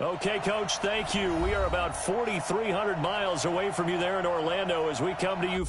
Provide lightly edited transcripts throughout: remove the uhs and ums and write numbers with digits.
Okay, Coach, thank you. We are about 4,300 miles away from you there in Orlando as we come to you.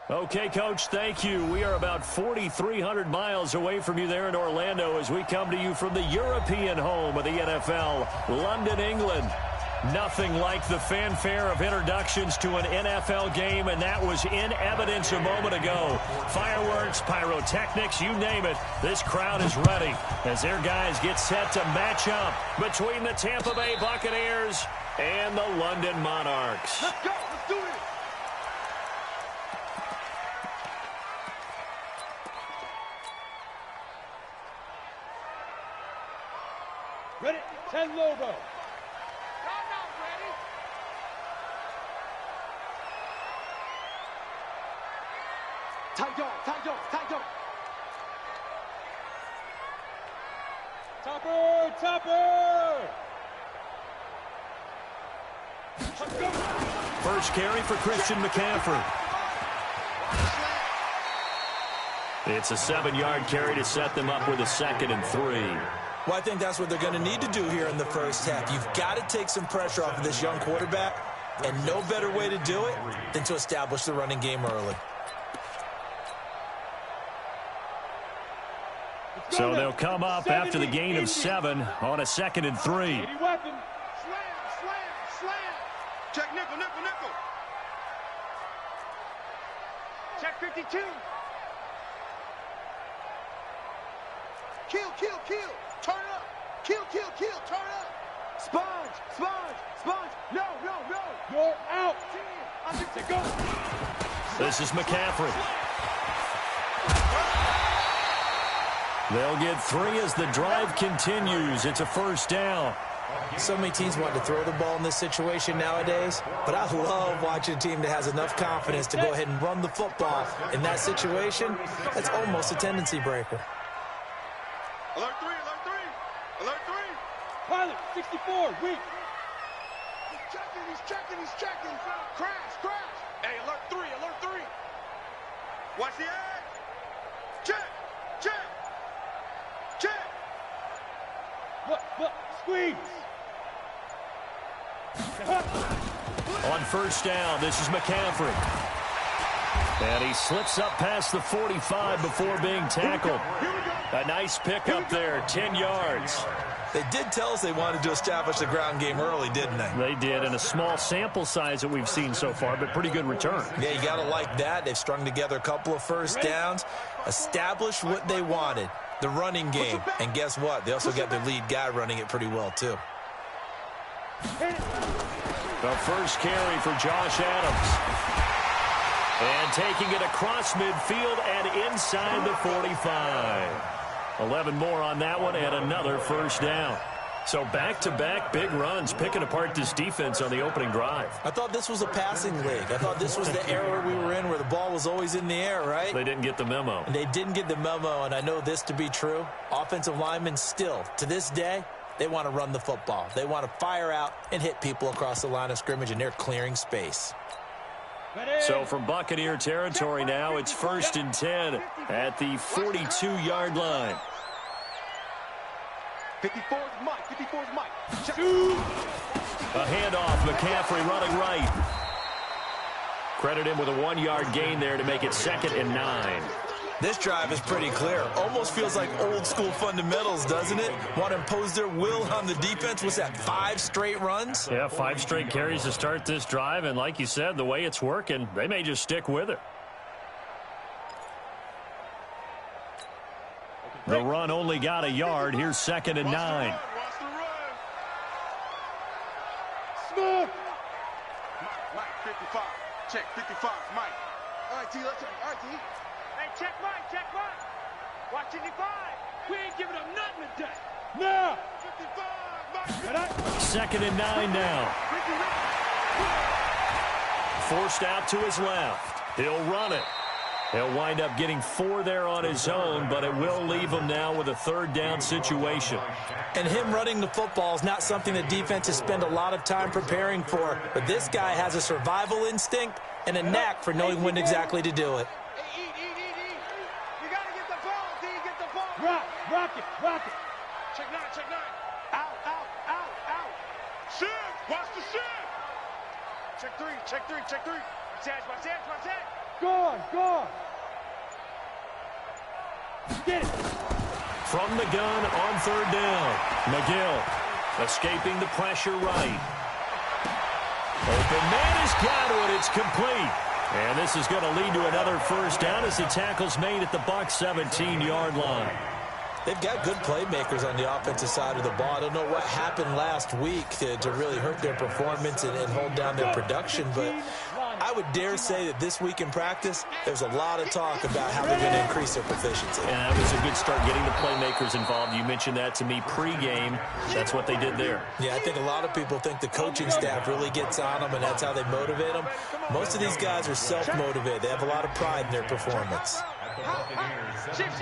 Okay, Coach, thank you. We are about 4,300 miles away from you there in Orlando as we come to you from the European home of the NFL, London, England. Nothing like the fanfare of introductions to an NFL game, and that was in evidence a moment ago. Fireworks, pyrotechnics, you name it. This crowd is ready as their guys get set to match up between the Tampa Bay Buccaneers and the London Monarchs. Let's go. Let's do it. Ready? 10 logo. Y'all not ready. Tight dog, tight dog, tight dog. Topper, topper. Let's go. First carry for Christian McCaffrey. It's a 7-yard carry to set them up with a 2nd and 3. Well, I think that's what they're going to need to do here in the first half. You've got to take some pressure off of this young quarterback, and no better way to do it than to establish the running game early. So they'll come up after the gain of 7 on a 2nd and 3. Slam, slam, slam. Check nickel, nickel, nickel. Check 52. Kill, kill, kill. Turn up. Kill, kill, kill. Turn up. Sponge, sponge, sponge. No, no, no. You're out. I think to go. This is McCaffrey. They'll get 3 as the drive continues. It's a first down. So many teams want to throw the ball in this situation nowadays, but I love watching a team that has enough confidence to go ahead and run the football. In that situation, that's almost a tendency breaker. Alert 3, alert 3, alert 3. Pilot, 64, weak. He's checking, he's checking, he's checking. Crash, crash. Hey, alert 3, alert 3. Watch the edge. Check, check, check. Look, squeeze. On first down, this is McCaffrey. And he slips up past the 45 before being tackled. A nice pickup there, 10 yards. They did tell us they wanted to establish the ground game early, didn't they? They did, in a small sample size that we've seen so far, but pretty good return. Yeah, you got to like that. They've strung together a couple of first downs, established what they wanted, the running game. And guess what? They also got their lead guy running it pretty well, too. The first carry for Josh Adams. And taking it across midfield and inside the 45. 11 more on that one and another first down. So back-to-back big runs, picking apart this defense on the opening drive. I thought this was a passing league. I thought this was the era we were in where the ball was always in the air, right? They didn't get the memo. And they didn't get the memo, and I know this to be true. Offensive linemen still, to this day, they want to run the football. They want to fire out and hit people across the line of scrimmage, and they're clearing space. So from Buccaneer territory now, it's 1st and 10 at the 42-yard line. 54 is Mike, 54 is Mike. A handoff, McCaffrey running right. Credit him with a 1-yard gain there to make it 2nd and 9. This drive is pretty clear. Almost feels like old-school fundamentals, doesn't it? Want to impose their will on the defense. What's that, 5 straight runs? Yeah, 5 straight carries to start this drive, and like you said, the way it's working, they may just stick with it. The run only got a yard. Here's 2nd and 9. Smooth. Mike, 55. Check, 55, Mike. All right, T, let's check. All right, T. Hey, check Mike, check Mike. Watch 55. We ain't giving up nothing today. Now. 55, Mike. 2nd and 9 now. Forced out to his left. He'll run it. He'll wind up getting 4 there on his own, but it will leave him now with a 3rd down situation. And him running the football is not something that defenses spend a lot of time preparing for. But this guy has a survival instinct and a knack for knowing when exactly to do it. Hey, eat. You got to get the ball, D. Get the ball. Rock it. Check 9, check 9. Out. Shift. Watch the shift. Check 3. Watch edge. Go on. Get it. From the gun on 3rd down. McGill escaping the pressure right. Open man has got it. It's complete. And this is going to lead to another first down as the tackle's made at the Bucs 17-yard line. They've got good playmakers on the offensive side of the ball. I don't know what happened last week to really hurt their performance and hold down their production, but I would dare say that this week in practice, there's a lot of talk about how they're going to increase their proficiency. And that was a good start getting the playmakers involved. You mentioned that to me pregame. That's what they did there. Yeah, I think a lot of people think the coaching staff really gets on them, and that's how they motivate them. Most of these guys are self-motivated. They have a lot of pride in their performance. Shift.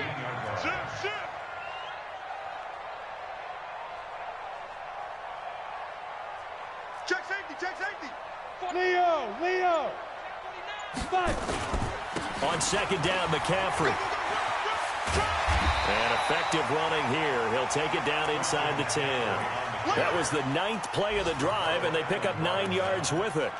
Check safety. Leo. Fight. On 2nd down, McCaffrey. And effective running here. He'll take it down inside the 10. That was the 9th play of the drive, and they pick up 9 yards with it.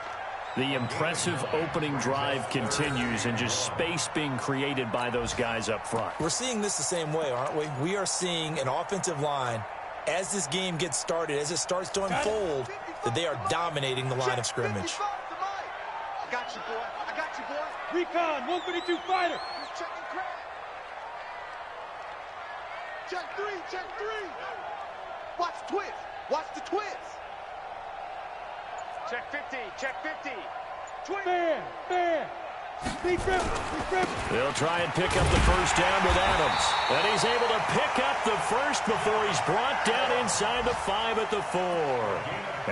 The impressive opening drive continues, and just space being created by those guys up front. We're seeing this the same way, aren't we? We are seeing an offensive line, as this game gets started, as it starts to unfold, that they are dominating the line of scrimmage. I got you, boy. Recon, 152 fighter. He's checking crack. Check 3. Watch the twist. Check 50. Man. They'll try and pick up the first down with Adams. And he's able to pick up the first before he's brought down inside the 5 at the 4.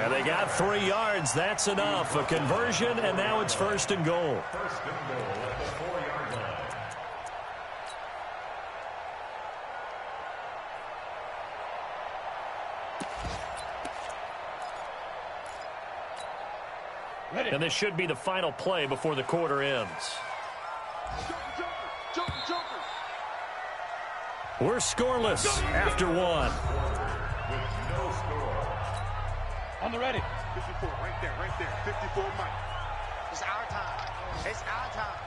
And they got 3 yards. That's enough. A conversion, and now it's 1st and goal. First and goal at the 4-yard line. And this should be the final play before the quarter ends. We're scoreless after 1. With no score. On the ready. 54, right there. 54, Mike. It's our time. It's our time.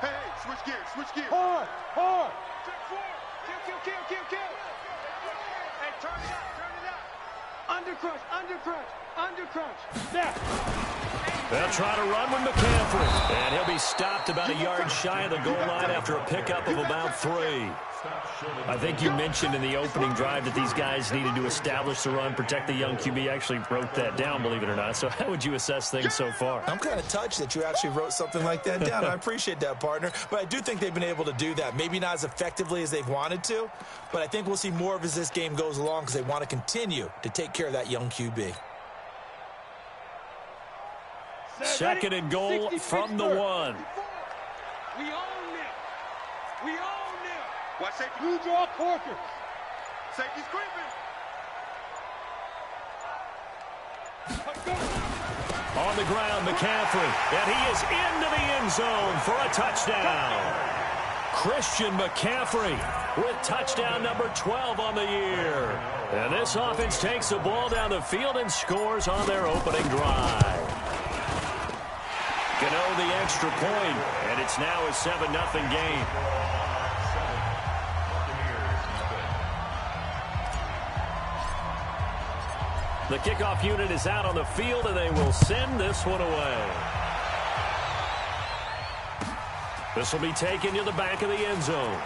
Hey, switch gears. Hard. Check 4. Kill. Hey, turn it up. Undercrunch. There. They'll try to run with McCaffrey. And he'll be stopped about a yard shy of the goal line after a pickup of about 3. I think you mentioned in the opening drive that these guys needed to establish the run, protect the young QB. I actually wrote that down, believe it or not. So how would you assess things so far? I'm kind of touched that you actually wrote something like that down. I appreciate that, partner. But I do think they've been able to do that. Maybe not as effectively as they've wanted to, but I think we'll see more of as this game goes along because they want to continue to take care of that young QB. 2nd and goal from the 1. We own them. Watch safety. You draw quarter. Safety's creeping. On the ground, McCaffrey. And he is into the end zone for a touchdown. Christian McCaffrey with touchdown number 12 on the year. And this offense takes the ball down the field and scores on their opening drive. Gano the extra point, and it's now a 7-0 game. The kickoff unit is out on the field, and they will send this one away. This will be taken to the back of the end zone.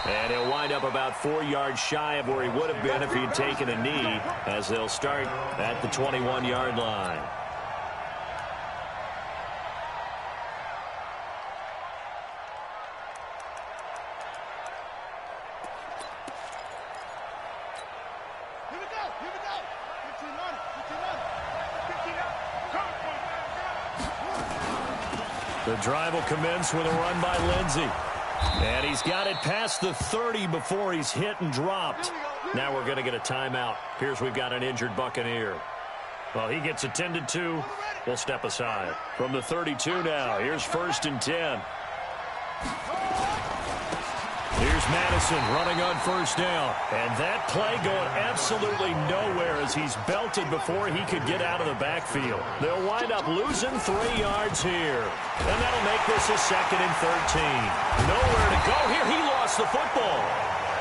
And he'll wind up about 4 yards shy of where he would have been if he'd taken a knee, as they'll start at the 21-yard line. The drive will commence with a run by Lindsey. And he's got it past the 30 before he's hit and dropped. Now we're going to get a timeout. Appears we've got an injured Buccaneer. Well, he gets attended to. We'll step aside. From the 32 now, here's 1st and 10. Here's Madison running on 1st down. And that play going absolutely nowhere as he's belted before he could get out of the backfield. They'll wind up losing 3 yards here. And that'll make this a 2nd and 13. Nowhere to go here. He lost the football.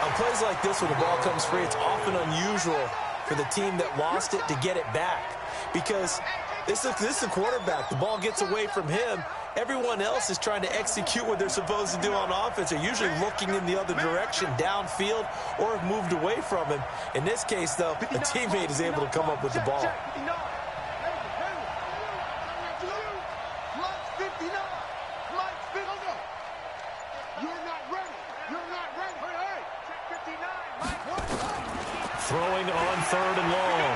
On plays like this when the ball comes free, it's often unusual for the team that lost it to get it back. Because this is the quarterback. The ball gets away from him. Everyone else is trying to execute what they're supposed to do on offense. They're usually looking in the other direction, downfield, or have moved away from him. In this case, though, a teammate is able to come up with the ball. Throwing on 3rd and long.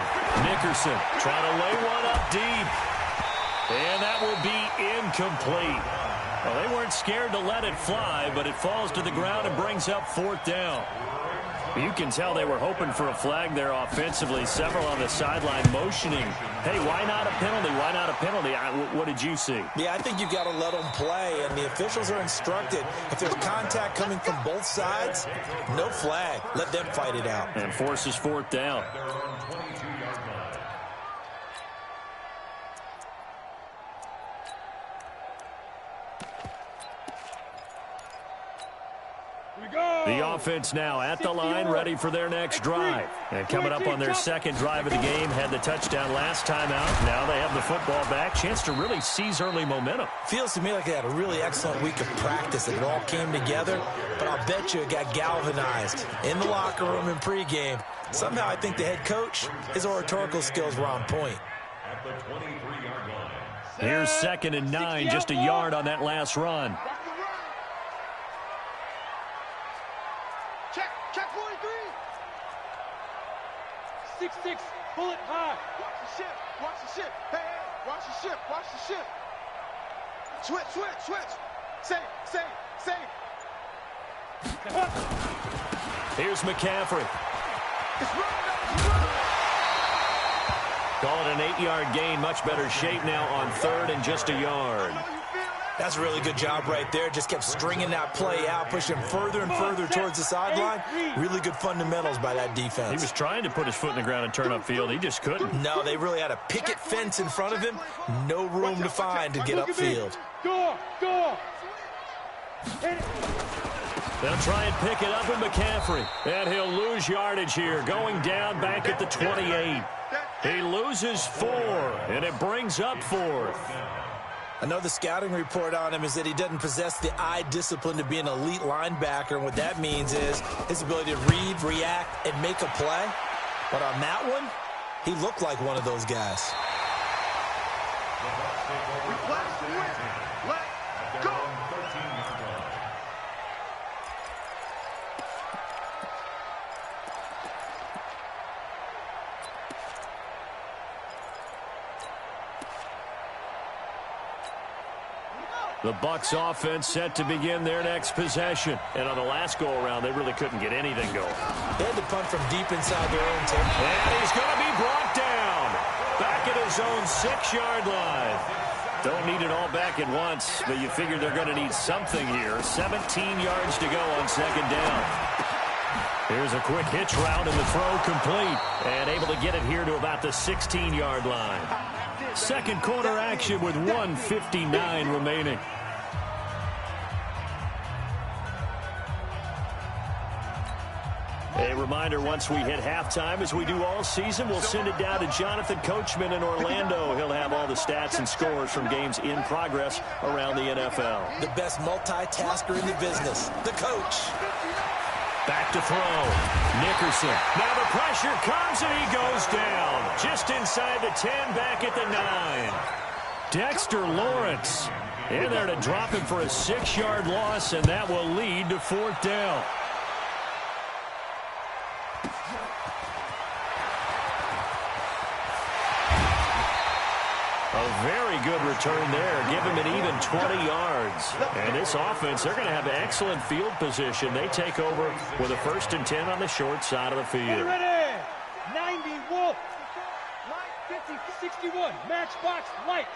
Nickerson trying to lay one up deep. And that will be incomplete. Well, they weren't scared to let it fly, but it falls to the ground and brings up 4th down. You can tell they were hoping for a flag there offensively. Several on the sideline motioning. Hey, why not a penalty? Why not a penalty? What did you see? Yeah, I think you've got to let them play, and the officials are instructed. If there's contact coming from both sides, no flag. Let them fight it out. And forces 4th down. The offense now at the line, ready for their next drive. And coming up on their 2nd drive of the game, had the touchdown last time out. Now they have the football back. Chance to really seize early momentum. Feels to me like they had a really excellent week of practice. It all came together, but I'll bet you it got galvanized in the locker room in pregame. Somehow I think the head coach, his oratorical skills were on point. At the 23-yard line, Here's 2nd and 9, just a yard on that last run. Check 43. 6-6, bullet high. Watch the ship. Watch the ship. Hey, hey, watch the ship. Watch the ship. Switch. Save. Here's McCaffrey. It's run. Call it an 8-yard gain. Much better shape now on 3rd and just a yard. That's a really good job right there. Just kept stringing that play out, pushing further and further towards the sideline. Really good fundamentals by that defense. He was trying to put his foot in the ground and turn upfield. He just couldn't. No, they really had a picket fence in front of him. No room to find to get upfield. Go. They'll try and pick it up with McCaffrey. And he'll lose yardage here, going down back at the 28. He loses 4, and it brings up 4th. I know the scouting report on him is that he doesn't possess the eye discipline to be an elite linebacker. And what that means is his ability to read, react, and make a play. But on that one, he looked like one of those guys. Let's go. The Bucs offense set to begin their next possession. And on the last go-around, they really couldn't get anything going. They had to punt from deep inside their own 10. And he's going to be brought down. Back at his own 6-yard line. Don't need it all back at once, but you figure they're going to need something here. 17 yards to go on 2nd down. Here's a quick hitch route and the throw complete. And able to get it here to about the 16-yard line. Second quarter action with 1:59 remaining. A reminder, once we hit halftime, as we do all season, we'll send it down to Jonathan Coachman in Orlando. He'll have all the stats and scores from games in progress around the NFL. The best multitasker in the business, the coach. Back to throw. Nickerson. Now the pressure comes and he goes down. Just inside the 10, back at the 9. Dexter Lawrence in there to drop him for a 6-yard loss, and that will lead to 4th down. A very good return there. Give him an even 20 yards. And this offense, they're going to have excellent field position. They take over with a 1st and 10 on the short side of the field. Ready. 90 Wolf. Light 50, 61. Matchbox lights.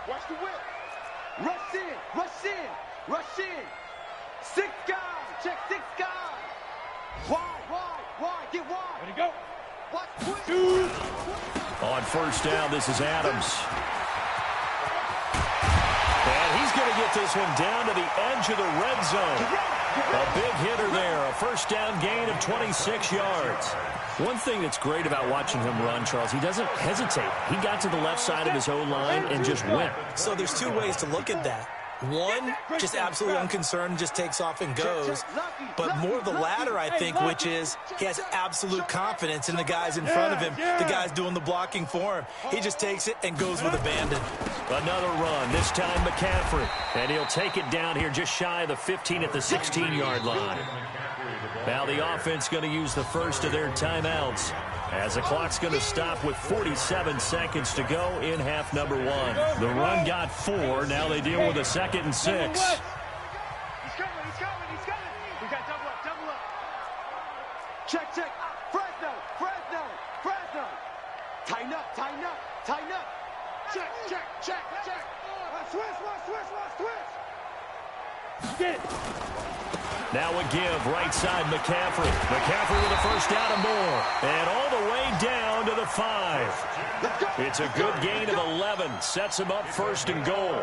Watch the whip. Rush in. 6 guys. Check 6 guys. Wide. Get wide. Ready to go. Watch quick. 2. On 1st down, this is Adams. And he's going to get this one down to the edge of the red zone. A big hitter there. A 1st down gain of 26 yards. One thing that's great about watching him run, Charles, he doesn't hesitate. He got to the left side of his own line and just went. So there's 2 ways to look at that. One, just absolutely unconcerned, just takes off and goes. But more of the latter, I think, which is he has absolute confidence in the guys in front of him, the guys doing the blocking for him. He just takes it and goes with abandon. Another run, this time McCaffrey. And he'll take it down here just shy of the 15 at the 16-yard line. Now the offense going to use the first of their timeouts, as the clock's going to stop with 47 seconds to go in half number 1. The run got 4. Now they deal with a 2nd and 6. He's coming. We got double up. Check. Fresno. Tighten up. Check. Switch. Get it. Now a give, right side, McCaffrey. McCaffrey with a 1st down and more. And all the way down to the 5. It's a good gain of 11. Sets him up 1st and goal.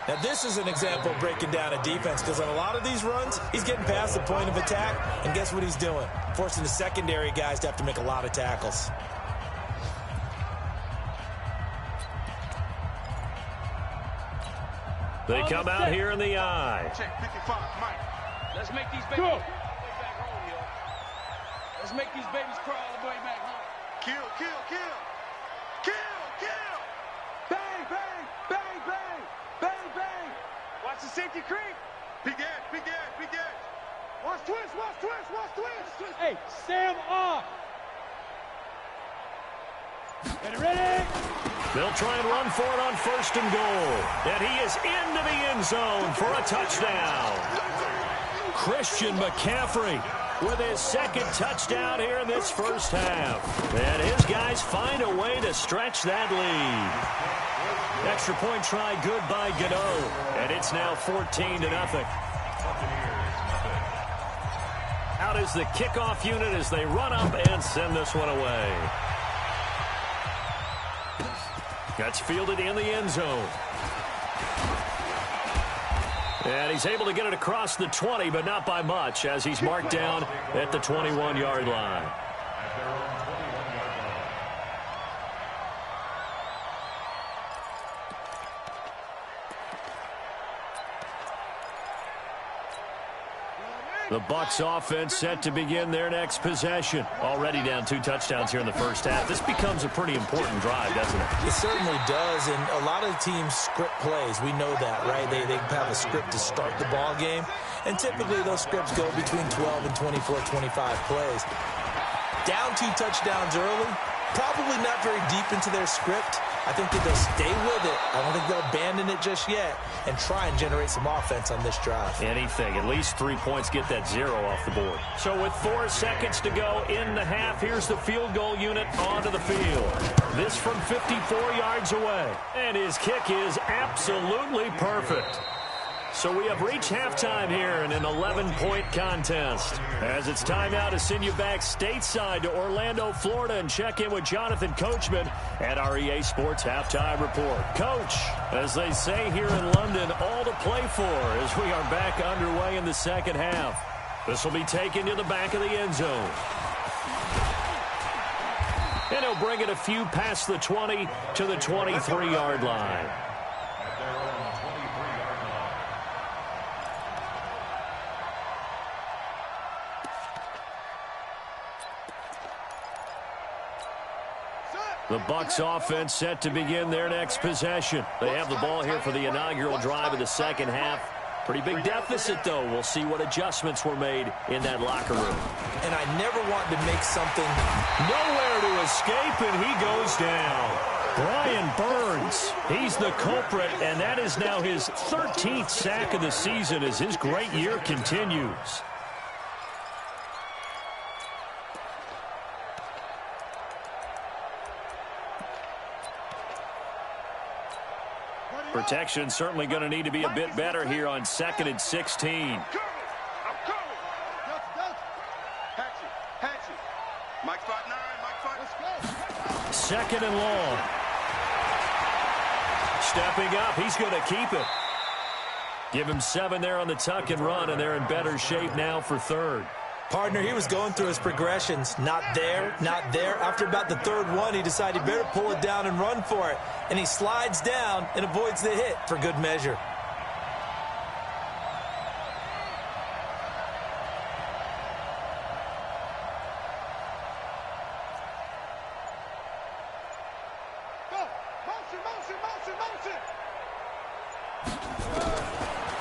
Now, this is an example of breaking down a defense, because on a lot of these runs, he's getting past the point of attack, and guess what he's doing? Forcing the secondary guys to have to make a lot of tackles. They come out here in the eye. Check 55, Mike. Let's make these babies all the way back home, yo. Let's make these babies crawl all the way back home. Kill. Bang. Watch it creep. Big edge, big edge, big edge. Watch twist, watch twist, watch twist. Hey, Sam off. Ready? They'll try and run for it on 1st and goal. And he is into the end zone for a touchdown. Christian McCaffrey with his 2nd touchdown here in this first half. And his guys find a way to stretch that lead. Extra point try good by Gywu. And it's now 14-0. Out is the kickoff unit as they run up and send this one away. That's fielded in the end zone. And he's able to get it across the 20, but not by much, as he's marked down at the 21-yard line. The Bucs offense set to begin their next possession. Already down 2 touchdowns here in the first half. This becomes a pretty important drive, doesn't it? It certainly does, and a lot of teams script plays. We know that, right? They have a script to start the ball game, and typically those scripts go between 12 and 24, 25 plays. Down 2 touchdowns early, probably not very deep into their script. I think that they'll stay with it. I don't think they'll abandon it just yet and try and generate some offense on this drive. Anything. At least 3 points, get that 0 off the board. So with 4 seconds to go in the half, here's the field goal unit onto the field. This from 54 yards away. And his kick is absolutely perfect. So we have reached halftime here in an 11-point contest. As it's time now to send you back stateside to Orlando, Florida, and check in with Jonathan Coachman at our EA Sports Halftime Report. Coach, as they say here in London, all to play for as we are back underway in the second half. This will be taken to the back of the end zone. And he'll bring it a few past the 20 to the 23-yard line. The Bucs offense set to begin their next possession. They have the ball here for the inaugural drive of the second half. Pretty big deficit, though. We'll see what adjustments were made in that locker room. And I never want to make something nowhere to escape, and he goes down. Brian Burns, he's the culprit, and that is now his 13th sack of the season as his great year continues. Protection certainly going to need to be a bit better here on 2nd and 16. Mike spot 9, Mike spot. 2nd and long. Stepping up, he's going to keep it. Give him 7 there on the tuck and run, and they're in better shape now for 3rd. Partner, he was going through his progressions. Not there, not there. After about the 3rd one, he decided he better pull it down and run for it. And he slides down and avoids the hit for good measure.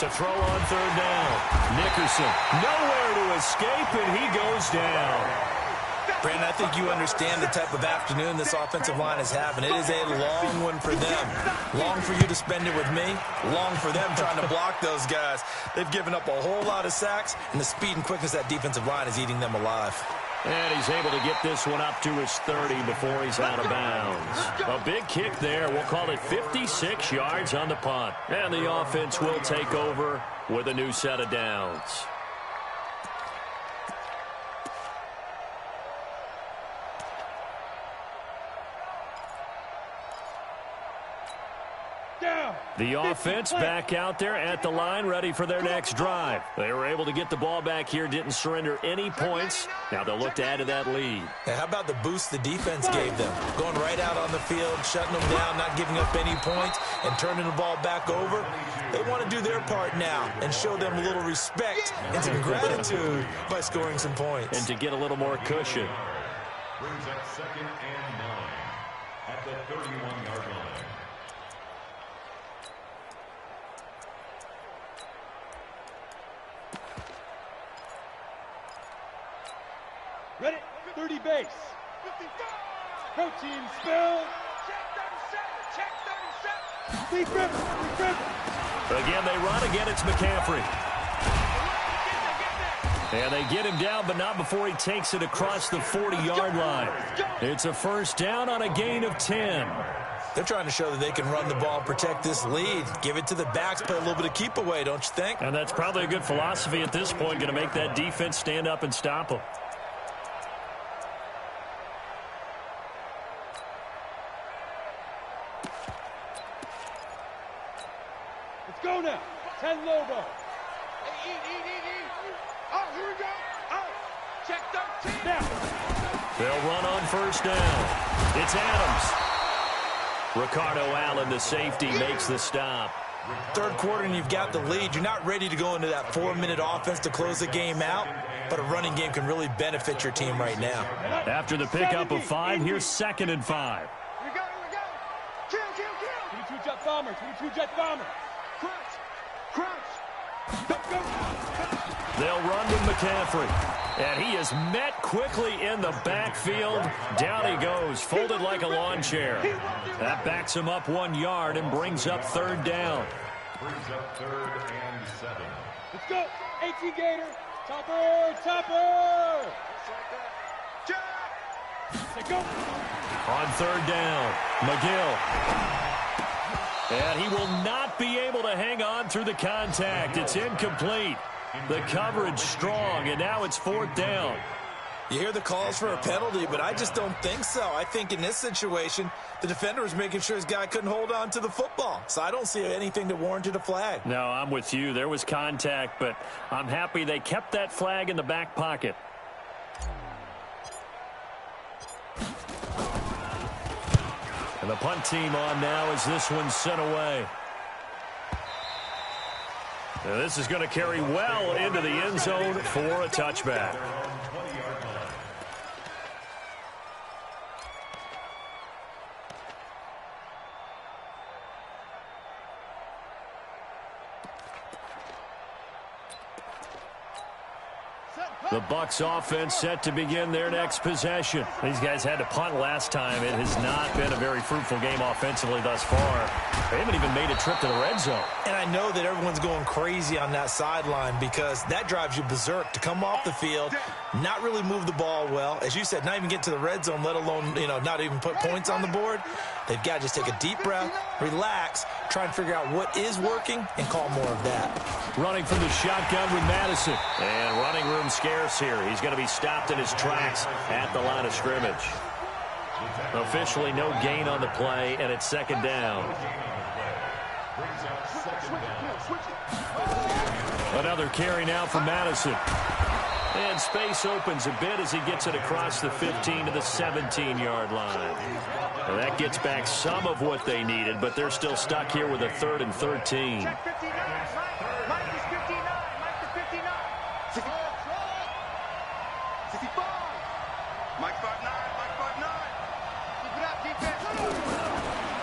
To throw on 3rd down. Nickerson, nowhere to escape, and he goes down. Brandon, I think you understand the type of afternoon this offensive line is having. It is a long one for them. Long for you to spend it with me. Long for them trying to block those guys. They've given up a whole lot of sacks, and the speed and quickness of that defensive line is eating them alive. And he's able to get this one up to his 30 before he's out of bounds. A big kick there. We'll call it 56 yards on the punt. And the offense will take over with a new set of downs. The offense back out there at the line, ready for their next drive. They were able to get the ball back here, didn't surrender any points. Now they'll look to add to that lead. Hey, how about the boost the defense gave them? Going right out on the field, shutting them down, not giving up any points, and turning the ball back over. They want to do their part now and show them a little respect and some gratitude by scoring some points. And to get a little more cushion. Brings up 2nd and 9 at the 31-yard line. 30 base. Protein spill. Check 37. Defense. Again, they run. Again, it's McCaffrey. And they get him down, but not before he takes it across the 40-yard line. It's a first down on a gain of 10. They're trying to show that they can run the ball and protect this lead. Give it to the backs, play a little bit of keep away, don't you think? And that's probably a good philosophy at this point, going to make that defense stand up and stop them. Let's go now. 10 Lobo. Eat. Oh, here we go. Oh, check 13. Now. They'll run on first down. It's Adams. Ricardo Allen, the safety, makes the stop. Third quarter and you've got the lead. You're not ready to go into that 4-minute offense to close the game out, but a running game can really benefit your team right now. After the pickup of 5, here's 2nd and 5. Here we go. Kill. 22 jet bomber. Crunch. Go. They'll run to McCaffrey. And he is met quickly in the backfield. Down he goes, folded like a lawn chair. That backs him up 1 yard and brings up 3rd down. Brings up 3rd and 7. Let's go. AT Gator. Topper. Let's go. On 3rd down, McGill. And he will not be able to hang on through the contact. It's incomplete. The coverage strong, and now it's 4th down. You hear the calls for a penalty, but I just don't think so. I think in this situation, the defender was making sure his guy couldn't hold on to the football. So I don't see anything that warranted a flag. No, I'm with you. There was contact, but I'm happy they kept that flag in the back pocket. And the punt team on now as this one's sent away. Now this is going to carry well into the end zone for a touchback. The Bucs offense set to begin their next possession. These guys had to punt last time. It has not been a very fruitful game offensively thus far. They haven't even made a trip to the red zone. And I know that everyone's going crazy on that sideline because that drives you berserk to come off the field, not really move the ball well. As you said, not even get to the red zone, let alone, not even put points on the board. They've got to just take a deep breath, relax, try and figure out what is working, and call more of that. Running from the shotgun with Madison. And running room scarce here. He's going to be stopped in his tracks at the line of scrimmage. Officially no gain on the play, and it's 2nd down. Another carry now for Madison. And space opens a bit as he gets it across the 15 to the 17-yard line. And that gets back some of what they needed, but they're still stuck here with a 3rd and 13. Check 59. Mike is 59. Mike is 59. 65. Mike 5'9. Mike 5'9. Keep it up, defense.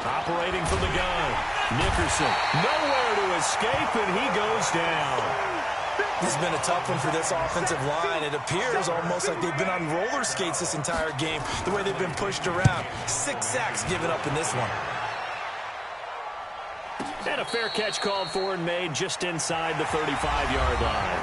Operating from the gun. Nickerson. Nowhere to escape, and he goes down. This has been a tough one for this offensive line. It appears almost like they've been on roller skates this entire game, the way they've been pushed around. 6 sacks given up in this one. And a fair catch called for and made just inside the 35-yard line.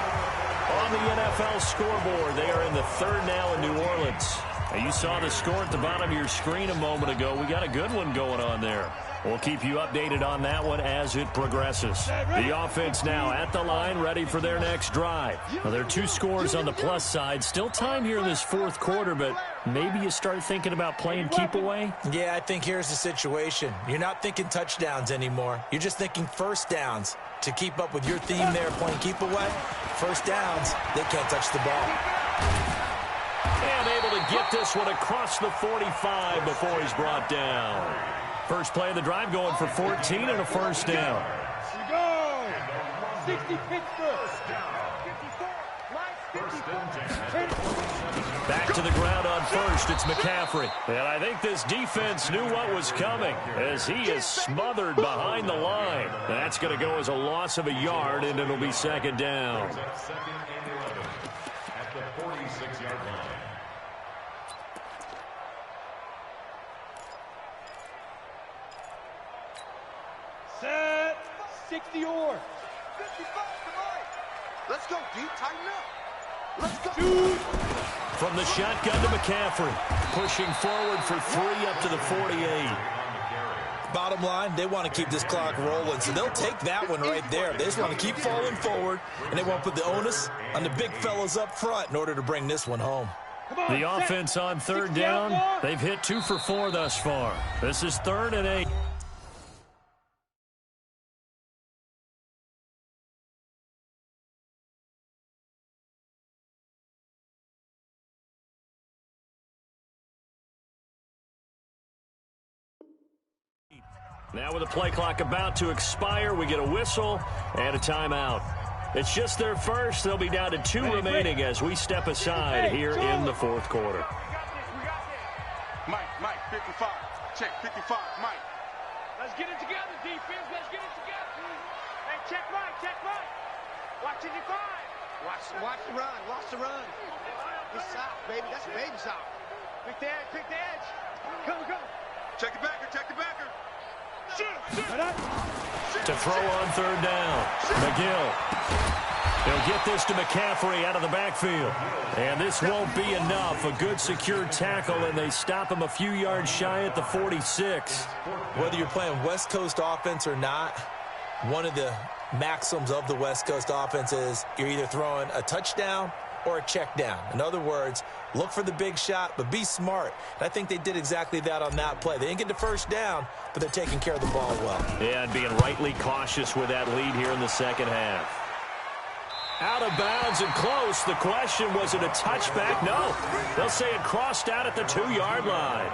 On the NFL scoreboard, they are in the 3rd now in New Orleans. Now, you saw the score at the bottom of your screen a moment ago. We got a good one going on there. We'll keep you updated on that one as it progresses. The offense now at the line, ready for their next drive. Well, there are 2 scores on the plus side. Still time here in this 4th quarter, but maybe you start thinking about playing keep away? Yeah, I think here's the situation. You're not thinking touchdowns anymore. You're just thinking first downs. To keep up with your theme there, playing keep away, first downs, they can't touch the ball. And able to get this one across the 45 before he's brought down. First play of the drive going for 14 and a first down. Here we go. 60 Pittsburgh. 54. Back to the ground on first. It's McCaffrey. And I think this defense knew what was coming as he is smothered behind the line. That's going to go as a loss of a yard, and it'll be 2nd down. Second and 11 at the 46-yard line. 60 or. 55 tonight. Let's go, D. Tighten up. Let's go. Shoot. From the shotgun to McCaffrey. Pushing forward for 3 up to the 48. Bottom line, they want to keep this clock rolling, so they'll take that one right there. They just want to keep falling forward, and they won't put the onus on the big fellas up front in order to bring this one home. The offense on third down, they've hit 2 for 4 thus far. This is 3rd and 8. Now with the play clock about to expire, we get a whistle and a timeout. It's just their first. They'll be down to 2 remaining as we step aside here in the 4th quarter. Mike, 55. Check, 55, Mike. Let's get it together, defense. Let's get it together. Hey, check Mike. Watch it, 5. Watch the run. Watch the run. It's out, baby. That's baby's out. Pick the edge. Come. Check the backer. To throw on third down, McGill. They'll get this to McCaffrey out of the backfield. And this won't be enough. A good secured tackle, and they stop him a few yards shy at the 46. Whether you're playing West Coast offense or not, one of the maxims of the West Coast offense is you're either throwing a touchdown or a check down. In other words, look for the big shot, but be smart. And I think they did exactly that on that play. They didn't get the first down, but they're taking care of the ball well. Yeah, and being rightly cautious with that lead here in the second half. Out of bounds and close. The question, was it a touchback? No. They'll say it crossed out at the 2-yard line.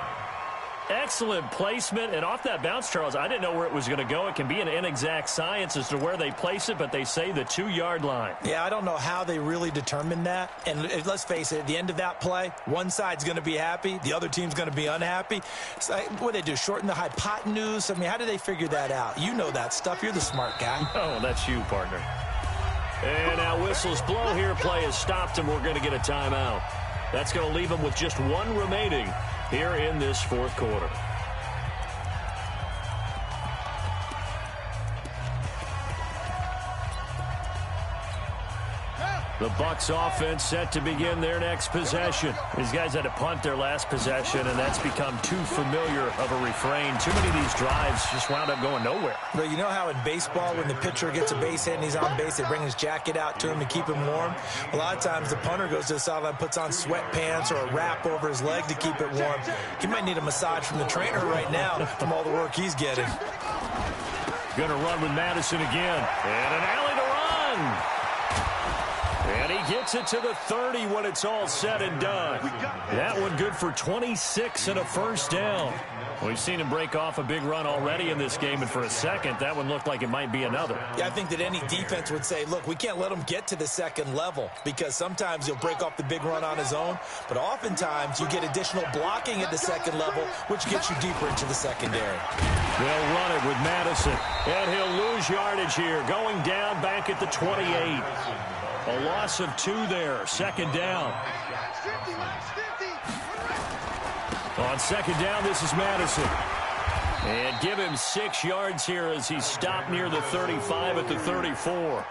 Excellent placement, and off that bounce, Charles, I didn't know where it was going to go. It can be an inexact science as to where they place it, but they say the 2-yard line. Yeah, I don't know how they really determined that. And let's face it, at the end of that play, one side's going to be happy, the other team's going to be unhappy. So, what do they do, shorten the hypotenuse? I mean, how do they figure that out? You know that stuff. You're the smart guy. Oh, that's you, partner. And now whistles blow here. Play is stopped, and we're going to get a timeout. That's going to leave them with just 1 remaining here in this 4th quarter. The Bucs offense set to begin their next possession. These guys had to punt their last possession, and that's become too familiar of a refrain. Too many of these drives just wound up going nowhere. But you know how in baseball, when the pitcher gets a base hit and he's on base, they bring his jacket out to him to keep him warm? A lot of times the punter goes to the sideline, puts on sweatpants or a wrap over his leg to keep it warm. He might need a massage from the trainer right now from all the work he's getting. Going to run with Madison again. And an alley to run. And he gets it to the 30 when it's all said and done. That one good for 26 and a first down. We've seen him break off a big run already in this game, and for a second, that one looked like it might be another. Yeah, I think that any defense would say, look, we can't let him get to the second level, because sometimes he'll break off the big run on his own, but oftentimes you get additional blocking at the second level, which gets you deeper into the secondary. They'll run it with Madison, and he'll lose yardage here, going down back at the 28. A loss of 2 there, second down. On second down, this is Madison. And give him 6 yards here as he's stopped near the 35 at the 34.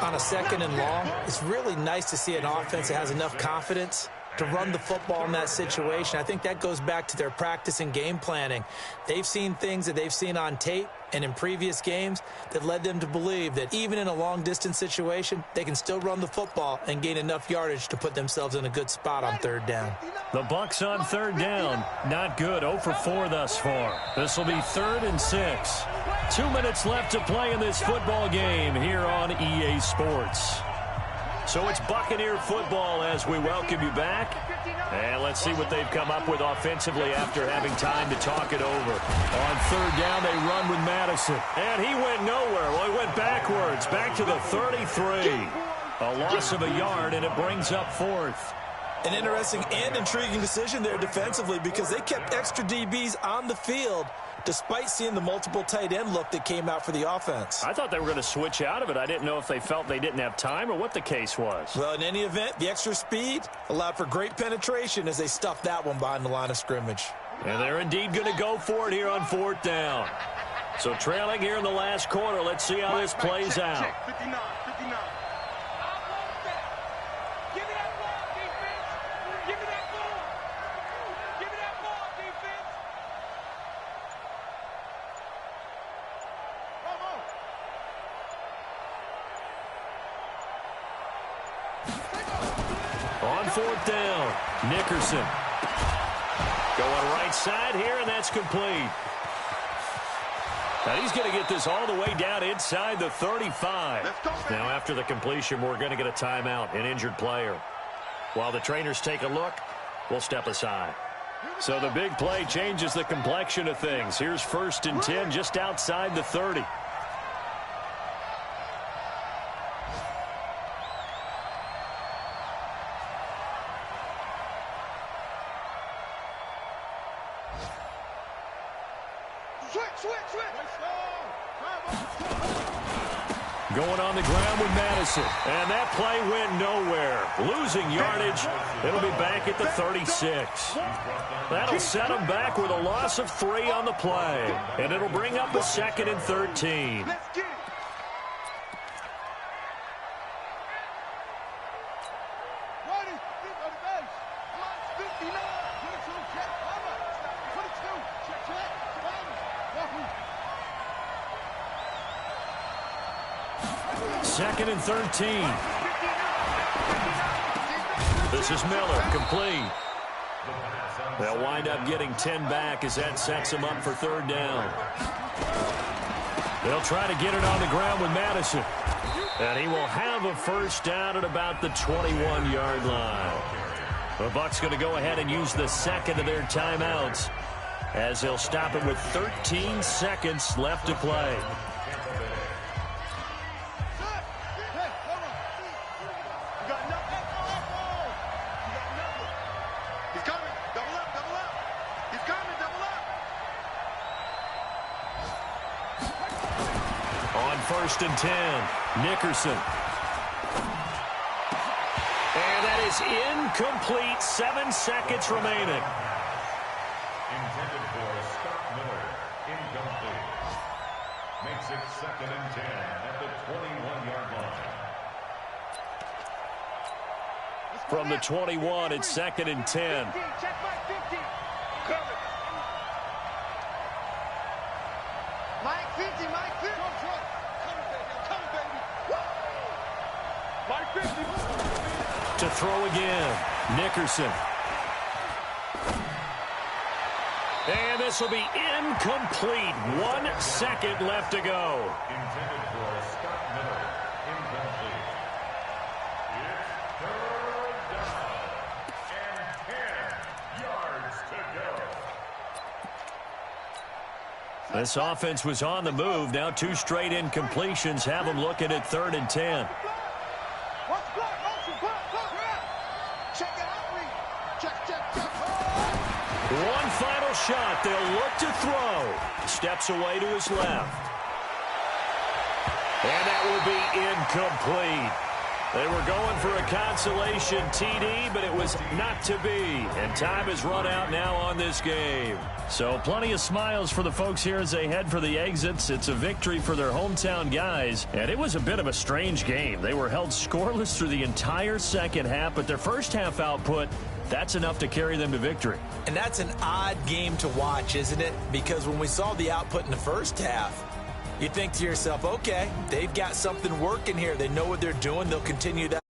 On a second and long, it's really nice to see an offense that has enough confidence to run the football in that situation. I think that goes back to their practice and game planning. They've seen things that they've seen on tape and in previous games that led them to believe that even in a long-distance situation, they can still run the football and gain enough yardage to put themselves in a good spot on third down. The Bucs on third down. Not good. 0 for 4 thus far. This will be 3rd and 6. 2 minutes left to play in this football game here on EA Sports. So it's Buccaneer football as we welcome you back. And let's see what they've come up with offensively after having time to talk it over. On third down, they run with Madison. And he went nowhere. Well, he went backwards, back to the 33. A loss of a yard, and it brings up 4th. An interesting and intriguing decision there defensively, because they kept extra DBs on the field despite seeing the multiple tight end look that came out for the offense. I thought they were going to switch out of it. I didn't know if they felt they didn't have time or what the case was. Well, in any event, the extra speed allowed for great penetration as they stuffed that one behind the line of scrimmage. And they're indeed going to go for it here on 4th down. So trailing here in the last quarter. Let's see how this plays out. Check, 59, 59. Give me that ball, defense. Give me that ball. Give me that ball, defense. On fourth down, Nickerson. Going right side here, and that's complete. Now he's going to get this all the way down inside the 35. Now after the completion, we're going to get a timeout, an injured player. While the trainers take a look, we'll step aside. So the big play changes the complexion of things. Here's 1st and 10 just outside the 30. Going on the ground with Madison. And that play went nowhere. Losing yardage. It'll be back at the 36. That'll set them back with a loss of 3 on the play. And it'll bring up a 2nd and 13. Second and 13. This is Miller, complete. They'll wind up getting 10 back as that sets them up for 3rd down. They'll try to get it on the ground with Madison. And he will have a 1st down at about the 21-yard line. The Bucs going to go ahead and use the 2nd of their timeouts as they'll stop it with 13 seconds left to play. On 1st and 10, Nickerson. And that is incomplete. 7 seconds remaining. Intended for Scott Miller. Incomplete. Makes it 2nd and 10 at the 21-yard line. From the 21, it's 2nd and 10. Check my 50. Cover. Mike 50, Mike 50. Come, baby. Mike 50. To throw again, Nickerson. And this will be incomplete. 1 second left to go. Intended for Scott Miller. Incomplete. It's 3rd down and 10 yards to go. This offense was on the move. Now 2 straight incompletions have them looking at 3rd and 10. One final shot. They'll look to throw. Steps away to his left. And that will be incomplete. They were going for a consolation TD, but it was not to be. And time has run out now on this game. So plenty of smiles for the folks here as they head for the exits. It's a victory for their hometown guys. And it was a bit of a strange game. They were held scoreless through the entire second half, but their first half output, that's enough to carry them to victory. And that's an odd game to watch, isn't it? Because when we saw the output in the first half, you think to yourself, okay, they've got something working here. They know what they're doing. They'll continue that.